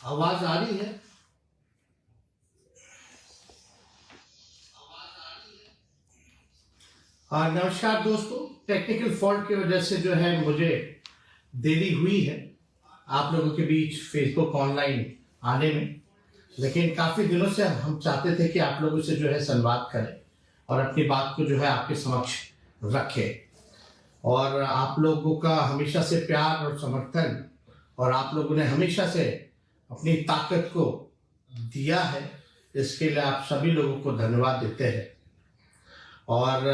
आवाज आ रही है? नमस्कार दोस्तों, टेक्निकल फॉल्ट की वजह से जो है मुझे देरी हुई है आप लोगों के बीच फेसबुक ऑनलाइन आने में। लेकिन काफ़ी दिनों से हम चाहते थे कि आप लोगों से जो है संवाद करें और अपनी बात को जो है आपके समक्ष रखें। और आप लोगों का हमेशा से प्यार और समर्थन और आप लोगों ने हमेशा से अपनी ताकत को दिया है, इसके लिए आप सभी लोगों को धन्यवाद देते हैं। और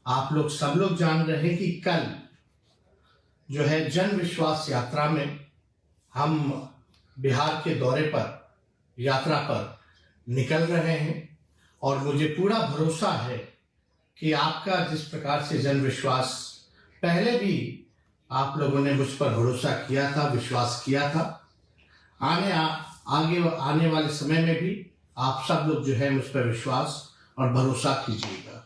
आप लोग सब लोग जान रहे हैं कि कल जो है जन विश्वास यात्रा में हम बिहार के दौरे पर यात्रा पर निकल रहे हैं। और मुझे पूरा भरोसा है कि आपका जिस प्रकार से जन विश्वास पहले भी आप लोगों ने मुझ पर भरोसा किया था, विश्वास किया था, आगे आने वाले समय में भी आप सब लोग जो है मुझ पर विश्वास और भरोसा कीजिएगा।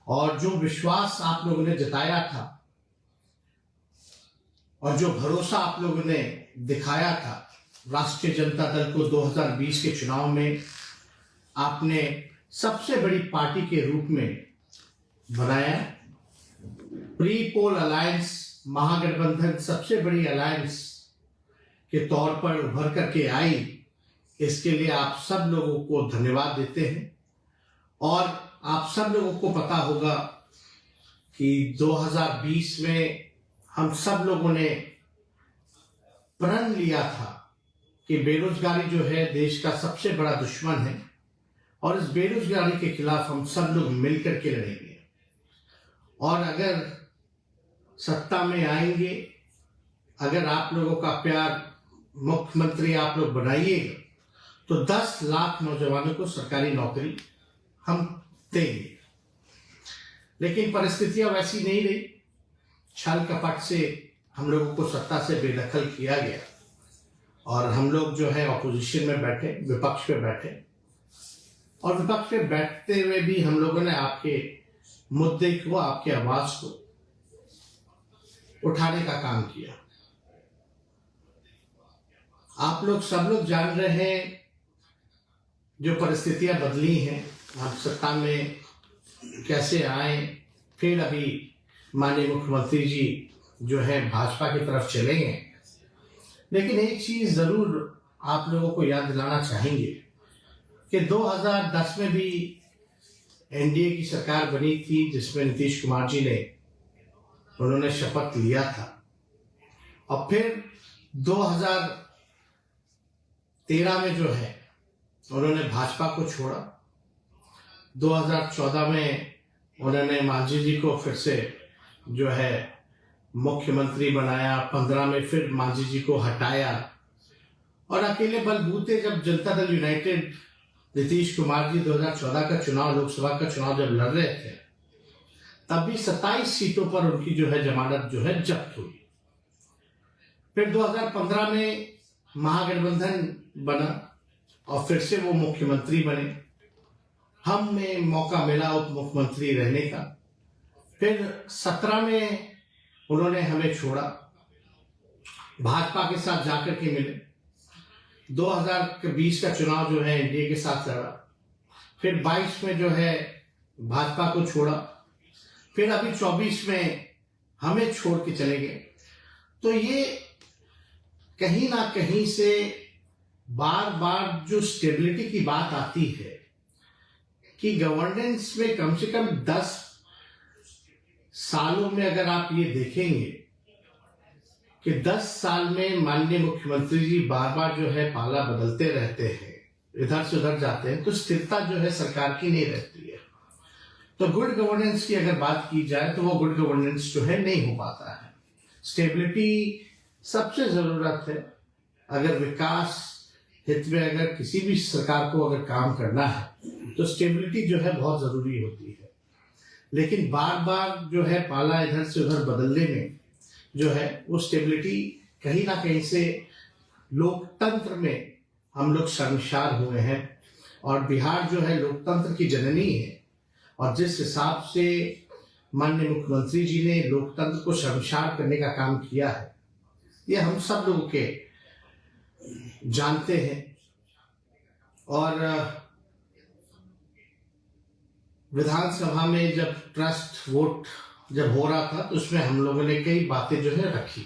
और जो विश्वास आप लोगों ने जताया था और जो भरोसा आप लोगों ने दिखाया था, राष्ट्रीय जनता दल को 2020 के चुनाव में आपने सबसे बड़ी पार्टी के रूप में बनाया। प्री पोल अलायंस, महागठबंधन सबसे बड़ी अलायंस के तौर पर उभर करके आई, इसके लिए आप सब लोगों को धन्यवाद देते हैं। और आप सब लोगों को पता होगा कि 2020 में हम सब लोगों ने प्रण लिया था कि बेरोजगारी जो है देश का सबसे बड़ा दुश्मन है और इस बेरोजगारी के खिलाफ हम सब लोग मिलकर के लड़ेंगे। और अगर सत्ता में आएंगे, अगर आप लोगों का प्यार मुख्यमंत्री आप लोग बनाइएगा तो 10 लाख नौजवानों को सरकारी नौकरी हम देंगे। लेकिन परिस्थितियां वैसी नहीं रही, छल कपट से हम लोगों को सत्ता से बेदखल किया गया और हम लोग जो है ऑपोजिशन में बैठे, विपक्ष पे बैठे। और विपक्ष पे बैठते हुए भी हम लोगों ने आपके मुद्दे को, आपकी आवाज को उठाने का काम किया। आप लोग सब लोग जान रहे हैं जो परिस्थितियां बदली हैं, आप सत्ता में कैसे आए, फिर अभी माननीय मुख्यमंत्री जी जो है भाजपा की तरफ चले गए। लेकिन एक चीज जरूर आप लोगों को याद दिलाना चाहेंगे कि 2010 में भी एनडीए की सरकार बनी थी जिसमें नीतीश कुमार जी ने उन्होंने शपथ लिया था। और फिर 2013 में जो है उन्होंने भाजपा को छोड़ा। 2014 में उन्होंने मांझी जी को फिर से जो है मुख्यमंत्री बनाया। 15 में फिर मांझी जी को हटाया और अकेले बलबूते जब जनता दल यूनाइटेड नीतीश कुमार जी 2014 का चुनाव, लोकसभा का चुनाव जब लड़ रहे थे, तब भी 27 सीटों पर उनकी जो है जमानत जो है जब्त हुई। फिर 2015 में महागठबंधन बना और फिर से वो मुख्यमंत्री बने। हमें मौका मिला उप मुख्यमंत्री रहने का। फिर 17 में उन्होंने हमें छोड़ा, भाजपा के साथ जाकर के मिले। 2020 का चुनाव जो है एनडीए के साथ लड़ा। फिर 22 में जो है भाजपा को छोड़ा। फिर अभी 24 में हमें छोड़ के चले गए। तो ये कहीं ना कहीं से बार बार जो स्टेबिलिटी की बात आती है कि गवर्नेंस में कम से कम 10 सालों में अगर आप ये देखेंगे कि 10 साल में माननीय मुख्यमंत्री जी बार बार जो है पाला बदलते रहते हैं, इधर से उधर जाते हैं, तो स्थिरता जो है सरकार की नहीं रहती है। तो गुड गवर्नेंस की अगर बात की जाए तो वो गुड गवर्नेंस जो है नहीं हो पाता है। स्टेबिलिटी सबसे जरूरत है। अगर विकास हित में अगर किसी भी सरकार को अगर काम करना है तो स्टेबिलिटी जो है बहुत जरूरी होती है। लेकिन बार बार जो है पाला इधर से उधर बदलने में जो है वो स्टेबिलिटी कहीं ना कहीं से लोकतंत्र में हम लोग शर्मसार हुए हैं। और बिहार जो है लोकतंत्र की जननी है और जिस हिसाब से माननीय मुख्यमंत्री जी ने लोकतंत्र को शर्मसार करने का काम किया है, ये हम सब लोगों के जानते हैं। और विधानसभा में जब ट्रस्ट वोट जब हो रहा था तो उसमें हम लोगों ने कई बातें जो है रखी,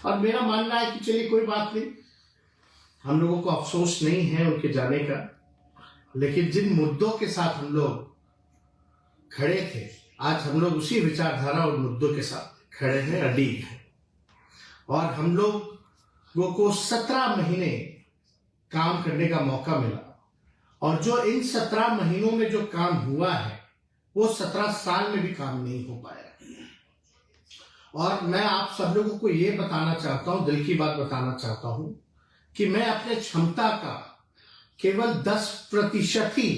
और मेरा मानना है कि चलिए कोई बात नहीं, हम लोगों को अफसोस नहीं है उनके जाने का, लेकिन जिन मुद्दों के साथ हम लोग खड़े थे, आज हम लोग उसी विचारधारा और मुद्दों के साथ खड़े हैं, अड़िग हैं। और हम लोगों को 17 महीने काम करने का मौका मिला, और जो इन 17 महीनों में जो काम हुआ है वो 17 साल में भी काम नहीं हो पाया। और मैं आप सब लोगों को ये बताना चाहता हूं, दिल की बात बताना चाहता हूं, कि मैं अपने क्षमता का केवल 10% ही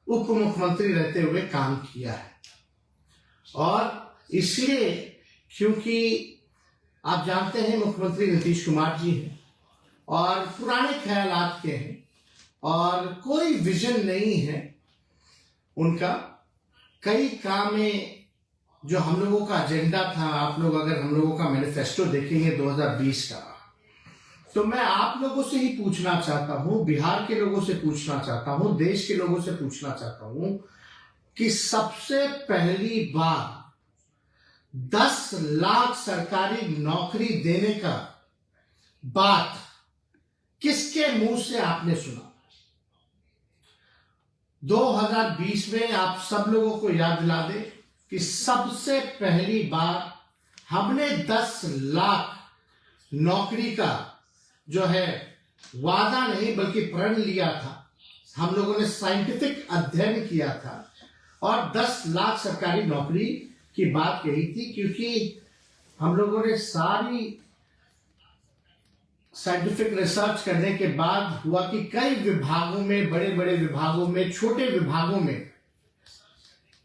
उप मुख्यमंत्री रहते हुए काम किया है। और इसलिए क्योंकि आप जानते हैं मुख्यमंत्री नीतीश कुमार जी हैं और पुराने ख्यालात के हैं और कोई विजन नहीं है उनका। कई काम में जो हम लोगों का एजेंडा था, आप लोग अगर हम लोगों का मैनिफेस्टो देखेंगे 2020 का, तो मैं आप लोगों से ही पूछना चाहता हूं, बिहार के लोगों से पूछना चाहता हूं, देश के लोगों से पूछना चाहता हूं कि सबसे पहली बार 10 लाख सरकारी नौकरी देने का बात किसके मुंह से आपने सुना? 2020 में आप सब लोगों को याद दिला दे कि सबसे पहली बार हमने 10 लाख नौकरी का जो है वादा नहीं बल्कि प्रण लिया था। हम लोगों ने साइंटिफिक अध्ययन किया था और 10 लाख सरकारी नौकरी की बात कही थी, क्योंकि हम लोगों ने सारी साइंटिफिक रिसर्च करने के बाद हुआ कि कई विभागों में, बड़े बड़े विभागों में, छोटे विभागों में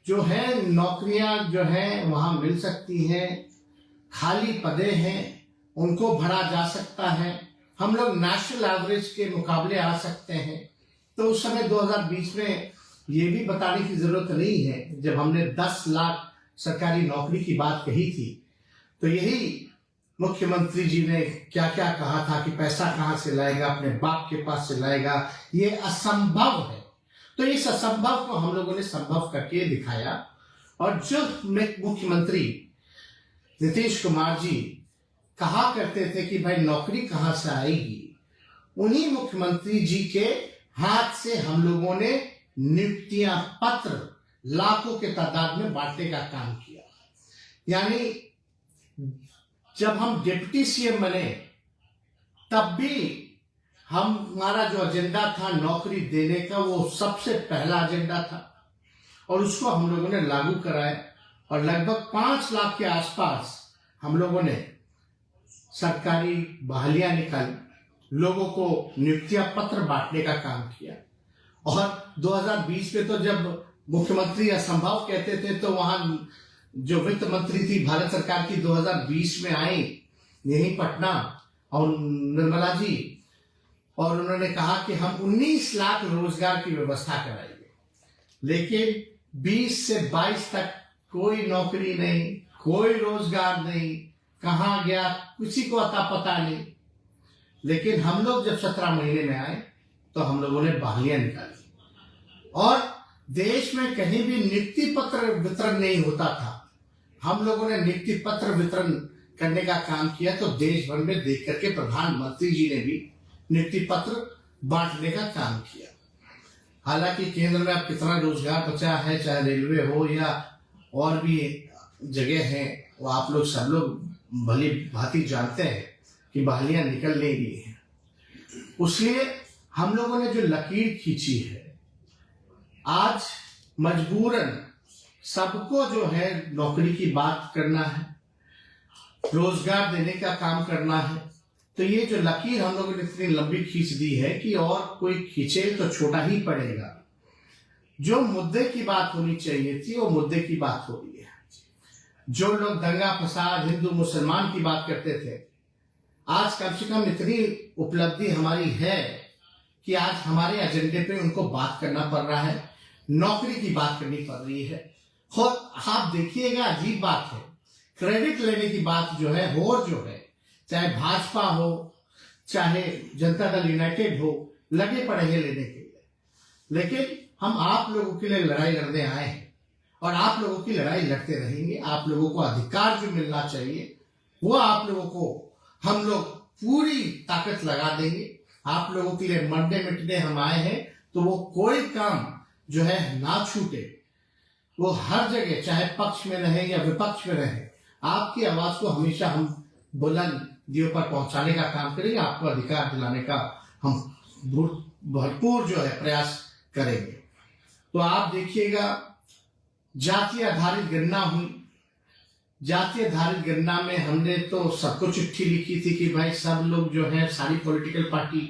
जो है नौकरियां जो है वहां मिल सकती हैं, खाली पदे हैं, उनको भरा जा सकता है, हम लोग नेशनल एवरेज के मुकाबले आ सकते हैं। तो उस समय 2020 में ये भी बताने की जरूरत नहीं है, जब हमने 10 लाख सरकारी नौकरी की बात कही थी तो यही मुख्यमंत्री जी ने क्या क्या कहा था कि पैसा कहां से लाएगा, अपने बाप के पास से लाएगा, ये असंभव है। तो इस असंभव को हम लोगों ने संभव करके दिखाया। और जो मुख्यमंत्री नीतीश कुमार जी कहा करते थे कि भाई नौकरी कहां से आएगी, उन्हीं मुख्यमंत्री जी के हाथ से हम लोगों ने नियुक्तियां पत्र लाखों के तादाद में बांटने का काम किया। यानी जब हम डिप्टी सीएम बने तब भी हमारा जो एजेंडा था नौकरी देने का, वो सबसे पहला एजेंडा था और उसको हम लोगों ने लागू कराया। और लगभग 5 लाख के आसपास हम लोगों ने सरकारी बहालियां निकाली, लोगों को नियुक्तियां पत्र बांटने का काम किया। और 2020 में तो जब मुख्यमंत्री असंभव कहते थे तो वहां जो वित्त मंत्री थी भारत सरकार की 2020 में आई यही पटना, और निर्मला जी, और उन्होंने कहा कि हम 19 लाख रोजगार की व्यवस्था कराएंगे। लेकिन 20 से 22 तक कोई नौकरी नहीं, कोई रोजगार नहीं, कहां गया किसी को अता पता नहीं। लेकिन हम लोग जब 17 महीने में आए तो हम लोगों ने बहालियां निकाली और देश में कहीं भी नियुक्ति पत्र वितरण नहीं होता था, हम लोगों ने नियुक्ति पत्र वितरण करने का काम किया। तो देश भर में देख करके प्रधानमंत्री जी ने भी नियुक्ति पत्र बांटने का काम किया। हालांकि केंद्र में अब कितना रोजगार बचा है, चाहे रेलवे हो या और भी जगह है, वो आप लोग सब लोग भली भांति जानते हैं कि बहालियां निकल नहीं रही है। इसलिए हम लोगों ने जो लकीर खींची है, आज मजबूरन सबको जो है नौकरी की बात करना है, रोजगार देने का काम करना है। तो ये जो लकीर हम लोगों ने इतनी लंबी खींच दी है कि और कोई खींचे तो छोटा ही पड़ेगा। जो मुद्दे की बात होनी चाहिए थी वो मुद्दे की बात हो रही है। जो लोग दंगा फसाद हिंदू मुसलमान की बात करते थे, आज कम से कम इतनी उपलब्धि हमारी है कि आज हमारे एजेंडे पे उनको बात करना पड़ रहा है, नौकरी की बात करनी पड़ रही है। और आप देखिएगा अजीब बात है, क्रेडिट लेने की बात जो है, और जो है चाहे भाजपा हो, चाहे जनता दल यूनाइटेड हो, लगे पड़े हैं लेने के लिए। लेकिन हम आप लोगों के लिए लड़ाई लड़ने आए हैं और आप लोगों की लड़ाई लड़ते रहेंगे। आप लोगों को अधिकार जो मिलना चाहिए वो आप लोगों को हम लोग पूरी ताकत लगा देंगे। आप लोगों के लिए मरने मिटने हम आए हैं, तो वो कोई काम जो है ना छूटे। वो हर जगह, चाहे पक्ष में रहे या विपक्ष में रहे, आपकी आवाज को हमेशा हम बुलंदियों पर पहुंचाने का काम करेंगे। आपको अधिकार दिलाने का हम भरपूर जो है प्रयास करेंगे। तो आप देखिएगा, जाति आधारित गणना हुई। जाति आधारित गणना में हमने तो सबको चिट्ठी लिखी थी कि भाई सब लोग जो है, सारी पॉलिटिकल पार्टी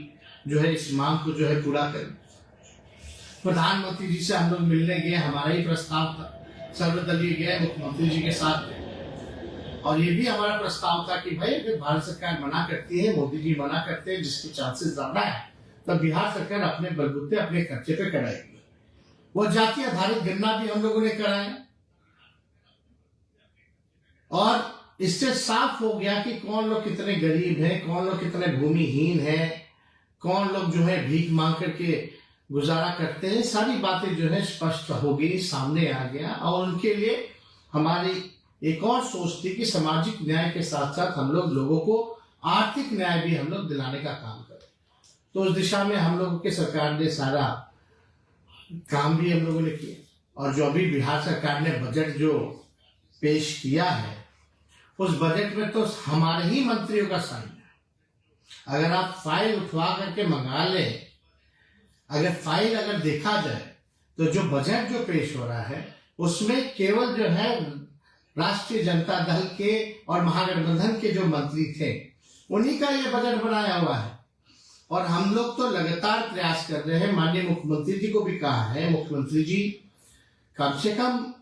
जो है इस मांग को जो है पूरा करें। प्रधानमंत्री जी से हम लोग मिलने गए, हमारा ही प्रस्ताव था, सर्वदलीय गए मुख्यमंत्री जी के साथ, और ये भी हमारा प्रस्ताव था कि भाई अगर भारत सरकार मना करती है, मोदी जी मना करते हैं, जिसके चांसेस ज्यादा है, तब बिहार सरकार अपने बलबूते अपने खर्चे पे कराएगी। वो जाति आधारित गणना भी हम लोगों ने कराया और इससे साफ हो गया कि कौन लोग कितने गरीब हैं, कौन लोग कितने भूमिहीन हैं, कौन लोग जो है भीख मांग करके गुजारा करते हैं। सारी बातें जो है स्पष्ट हो गई, सामने आ गया। और उनके लिए हमारी एक और सोच थी कि सामाजिक न्याय के साथ साथ हम लोग लोगों को आर्थिक न्याय भी हम लोग दिलाने का काम करें। तो उस दिशा में हम लोगों की सरकार ने सारा काम भी हम लोगों ने किया। और जो अभी बिहार सरकार ने बजट जो पेश किया है, उस बजट में तो हमारे ही मंत्रियों का साइन है। अगर आप फाइल उठवा करके मंगा लें, अगर फाइल अगर देखा जाए, तो जो बजट जो पेश हो रहा है उसमें केवल जो है राष्ट्रीय जनता दल के और महागठबंधन के जो मंत्री थे उन्हीं का ये बजट बनाया हुआ है। और हम लोग तो लगातार प्रयास कर रहे हैं। माननीय मुख्यमंत्री जी को भी कहा है, मुख्यमंत्री जी कम से कम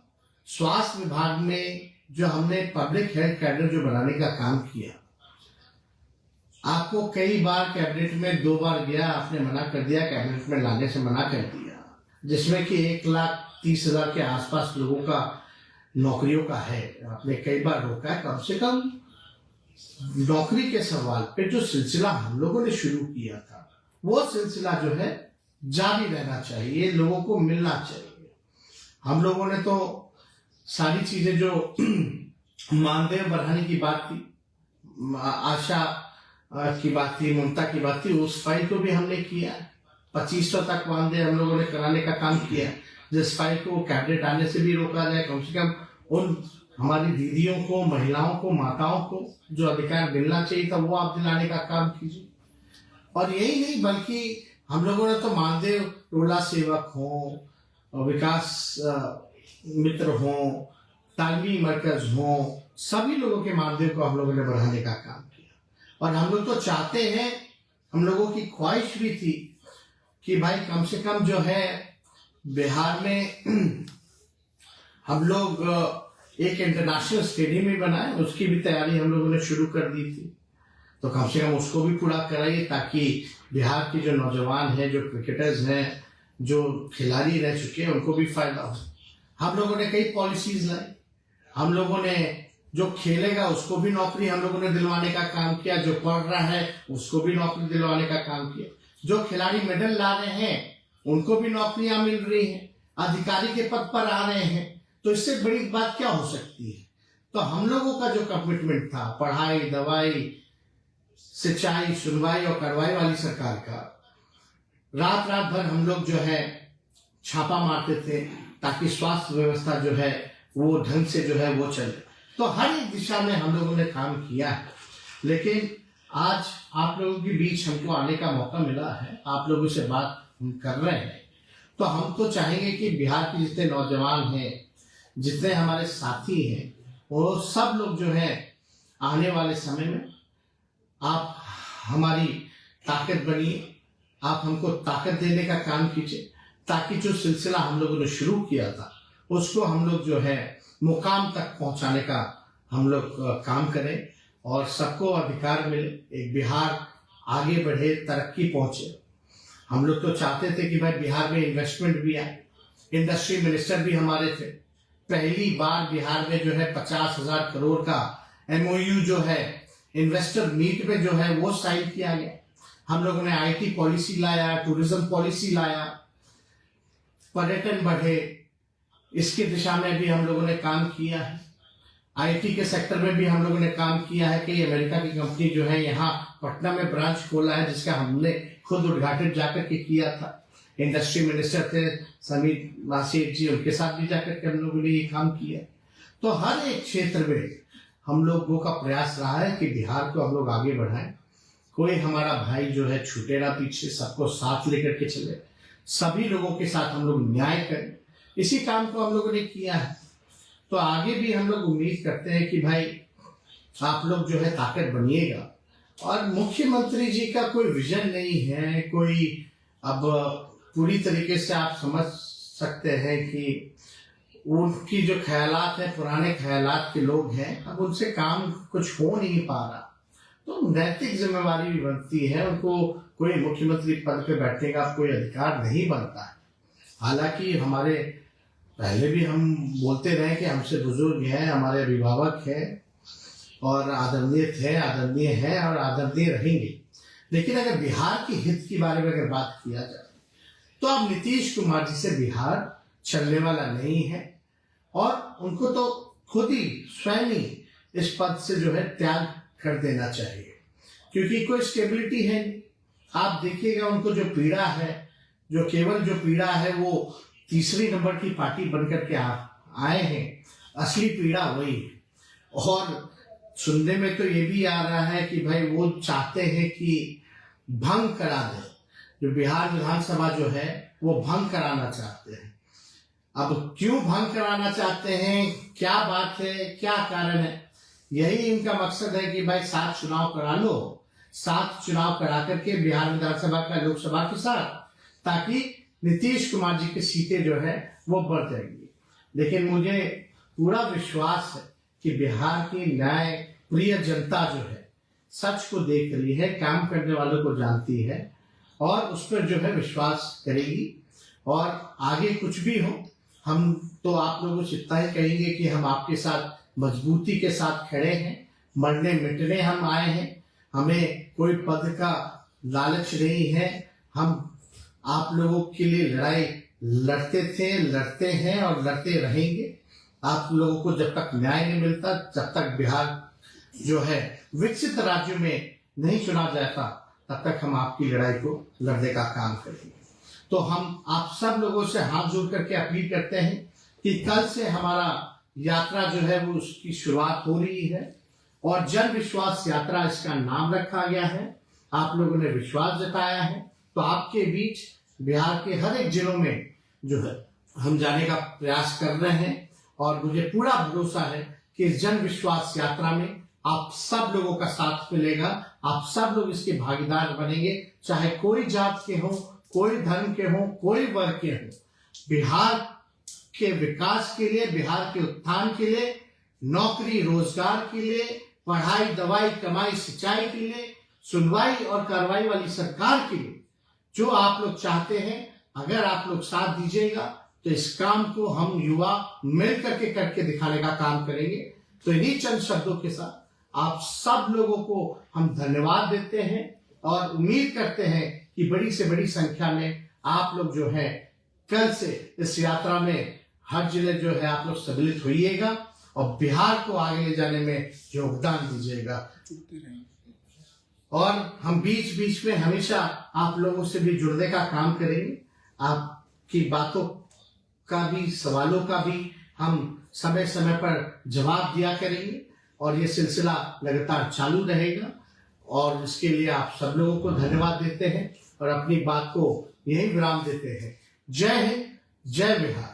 स्वास्थ्य विभाग में जो हमने पब्लिक हेल्थ कैडर जो बनाने का काम किया, आपको कई बार कैबिनेट में 2 बार गया, आपने मना कर दिया, कैबिनेट में लाने से मना कर दिया, जिसमें कि 1,30,000 के आसपास लोगों का नौकरियों का है। आपने कई बार रोका है। कम से कम नौकरी के सवाल पे जो सिलसिला हम लोगों ने शुरू किया था, वो सिलसिला जो है जारी रहना चाहिए, लोगों को मिलना चाहिए। हम लोगों ने तो सारी चीजें जो मानदेय बढ़ाने की बात थी, आशा की बात थी, ममता की बात थी, उस फाइल को भी हमने किया। 2500 तक मानदेय हम लोगों ने कराने का काम किया, जिस फाइल को कैबिनेट आने से भी रोका जाए। कम से कम उन हमारी दीदियों को, महिलाओं को, माताओं को जो अधिकार मिलना चाहिए था, वो आप दिलाने का काम कीजिए। और यही नहीं, बल्कि हम लोगों ने तो मानदेय टोला सेवक हो, विकास मित्र हो, तालमी मरकज हो, सभी लोगों के मानदेय को हम लोगों ने बढ़ाने का काम किया। और हम लोग तो चाहते हैं, हम लोगों की ख्वाहिश भी थी कि भाई कम से कम जो है बिहार में हम लोग एक इंटरनेशनल स्टेडियम भी बनाए, उसकी भी तैयारी हम लोगों ने शुरू कर दी थी। तो कम से कम उसको भी पूरा कराइए, ताकि बिहार के जो नौजवान हैं, जो क्रिकेटर्स हैं, जो खिलाड़ी रह चुके हैं, उनको भी फायदा हो। हम लोगों ने कई पॉलिसीज लाई। हम लोगों ने जो खेलेगा उसको भी नौकरी हम लोगों ने दिलवाने का काम किया, जो पढ़ रहा है उसको भी नौकरी दिलवाने का काम किया, जो खिलाड़ी मेडल ला रहे हैं उनको भी नौकरियां मिल रही हैं, अधिकारी के पद पर आ रहे हैं। तो इससे बड़ी बात क्या हो सकती है। तो हम लोगों का जो कमिटमेंट था, पढ़ाई, दवाई, सिंचाई, सुनवाई और कार्रवाई वाली सरकार का, रात रात भर हम लोग जो है छापा मारते थे, ताकि स्वास्थ्य व्यवस्था जो है वो ढंग से जो है वो चले। तो हर एक दिशा में हम लोगों ने काम किया है। लेकिन आज आप लोगों के बीच हमको आने का मौका मिला है, आप लोगों से बात हम कर रहे हैं, तो हम तो चाहेंगे कि बिहार के जितने नौजवान हैं, जितने हमारे साथी हैं, वो सब लोग जो है आने वाले समय में आप हमारी ताकत बनिए, आप हमको ताकत देने का काम कीजिए, ताकि जो सिलसिला हम लोगों ने शुरू किया था उसको हम लोग जो है मुकाम तक पहुंचाने का हम लोग काम करें और सबको अधिकार मिले, एक बिहार आगे बढ़े, तरक्की पहुंचे। हम लोग तो चाहते थे कि भाई बिहार में इन्वेस्टमेंट भी आए, इंडस्ट्री मिनिस्टर भी हमारे थे। पहली बार बिहार में जो है 50,000 करोड़ का MOU जो है इन्वेस्टर मीट में जो है वो साइन किया गया। हम लोगों ने आईटी पॉलिसी लाया, टूरिज्म पॉलिसी लाया, पर्यटन बढ़े, इसकी दिशा में भी हम लोगों ने काम किया है। आईटी के सेक्टर में भी हम लोगों ने काम किया है कि अमेरिका की कंपनी जो है यहाँ पटना में ब्रांच खोला है, जिसका हमने खुद उद्घाटन जाकर के किया था। इंडस्ट्री मिनिस्टर थे समीर नासिर जी, उनके साथ भी जाकर के हम लोगों ने ये काम किया। तो हर एक क्षेत्र में हम लोगों का प्रयास रहा है कि बिहार को हम लोग आगे बढ़ाएं। कोई हमारा भाई जो है छूटे ना पीछे, सबको साथ लेकर के चले, सभी लोगों के साथ हम लोग न्याय करें। इसी काम को हम लोगों ने किया है। तो आगे भी हम लोग उम्मीद करते हैं कि भाई आप लोग जो है ताकत बनिएगा। और मुख्यमंत्री जी का कोई विजन नहीं है, कोई अब पूरी तरीके से आप समझ सकते हैं कि उनकी जो ख्यालात है पुराने ख्यालात के लोग हैं, अब उनसे काम कुछ हो नहीं पा रहा। तो नैतिक जिम्मेवारी भी बनती है, उनको कोई मुख्यमंत्री पद पे बैठने का कोई अधिकार नहीं बनता है। हालांकि हमारे पहले भी हम बोलते रहे कि हमसे बुजुर्ग हैं, हमारे अभिभावक हैं और आदरणीय थे, आदरणीय हैं और आदरणीय रहेंगे। लेकिन अगर बिहार के हित के बारे में अगर बात किया जाए तो अब नीतीश कुमार जी से बिहार चलने वाला नहीं है और उनको तो खुद ही स्वयं ही इस पद से जो है त्याग कर देना चाहिए, क्योंकि कोई स्टेबिलिटी है नहीं। आप देखिएगा उनको जो पीड़ा है, जो केवल जो पीड़ा है वो तीसरी नंबर की पार्टी बनकर के आए हैं, असली पीड़ा वही है। और सुनने में तो ये भी आ रहा है कि भाई वो चाहते हैं कि भंग करा दे, जो बिहार विधानसभा जो है वो भंग कराना चाहते हैं। अब क्यों भंग कराना चाहते हैं, क्या बात है, क्या कारण है? यही इनका मकसद है कि भाई 7 चुनाव करा लो, 7 चुनाव करा करके बिहार विधानसभा का लोकसभा के साथ, ताकि नीतीश कुमार जी की सीटें जो है वो बढ़ जाएंगी। लेकिन मुझे पूरा विश्वास है कि बिहार की न्याय प्रिय जनता जो है सच को देख रही है, काम करने वालों को जानती है और उस पर जो है विश्वास करेगी। और आगे कुछ भी हो, हम तो आप लोगों से इतना ही कहेंगे कि हम आपके साथ मजबूती के साथ खड़े हैं, मरने मिटने हम आए हैं, हमें कोई पद का लालच नहीं है। हम आप लोगों के लिए लड़ाई लड़ते थे, लड़ते हैं और लड़ते रहेंगे। आप लोगों को जब तक न्याय नहीं मिलता, जब तक बिहार जो है विकसित राज्यों में नहीं चुना जाता, तब तक हम आपकी लड़ाई को लड़ने का काम करेंगे। तो हम आप सब लोगों से हाथ जोड़ करके अपील करते हैं कि कल से हमारा यात्रा जो है वो उसकी शुरुआत हो रही है और जन विश्वास यात्रा इसका नाम रखा गया है। आप लोगों ने विश्वास जताया है, तो आपके बीच बिहार के हर एक जिलों में जो है हम जाने का प्रयास कर रहे हैं और मुझे पूरा भरोसा है कि इस जन विश्वास यात्रा में आप सब लोगों का साथ मिलेगा, आप सब लोग इसके भागीदार बनेंगे, चाहे कोई जात के हो, कोई धर्म के हो, कोई वर्ग के हो। बिहार के विकास के लिए, बिहार के उत्थान के लिए, नौकरी रोजगार के लिए, पढ़ाई दवाई कमाई सिंचाई के लिए, सुनवाई और कार्रवाई वाली सरकार के लिए जो आप लोग चाहते हैं, अगर आप लोग साथ दीजिएगा तो इस काम को हम युवा मिल करके करके दिखाने का काम करेंगे। तो इन्हीं चंद शब्दों के साथ आप सब लोगों को हम धन्यवाद देते हैं और उम्मीद करते हैं कि बड़ी से बड़ी संख्या में आप लोग जो है कल से इस यात्रा में हर जिले जो है आप लोग सम्मिलित होइएगा और बिहार को आगे ले जाने में योगदान दीजिएगा। और हम बीच बीच में हमेशा आप लोगों से भी जुड़ने का काम करेंगे, आपकी बातों का भी, सवालों का भी हम समय समय पर जवाब दिया करेंगे और ये सिलसिला लगातार चालू रहेगा। और इसके लिए आप सब लोगों को धन्यवाद देते हैं और अपनी बात को यही विराम देते हैं। जय हिंद, जय बिहार।